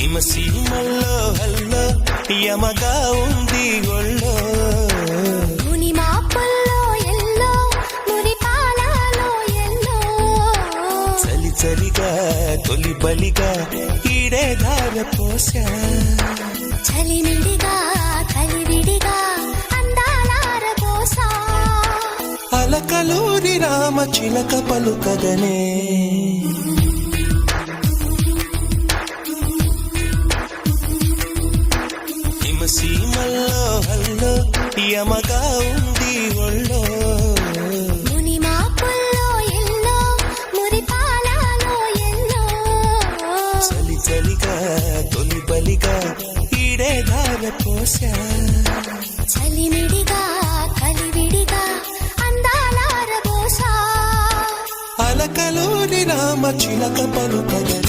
సీమల్లో hello యమగా ఉంది ఒళ్ళో ముని మాపుల్లో yellow మురి పాలలో ఎల్లో చలి చలిగా తొలి బలిగా ఈడే ధార పోసా చలిమిడిగా కలివిడిగా అందాలార కోసా అలకలూరి రామ చిలక పలుకగనే సీమల్లో హల్లో యమగా ఉంది ఒళ్ళో ముని మాపుల్లో ఎల్లో మురి పాలలో ఎల్లో చలి చలిగా తొలి బలిగా ఈడే ధార పోసా చలిమిడిగా కలివిడిగా అందాలార కోసా అలకలూరి రామ చిలక పలుకగనే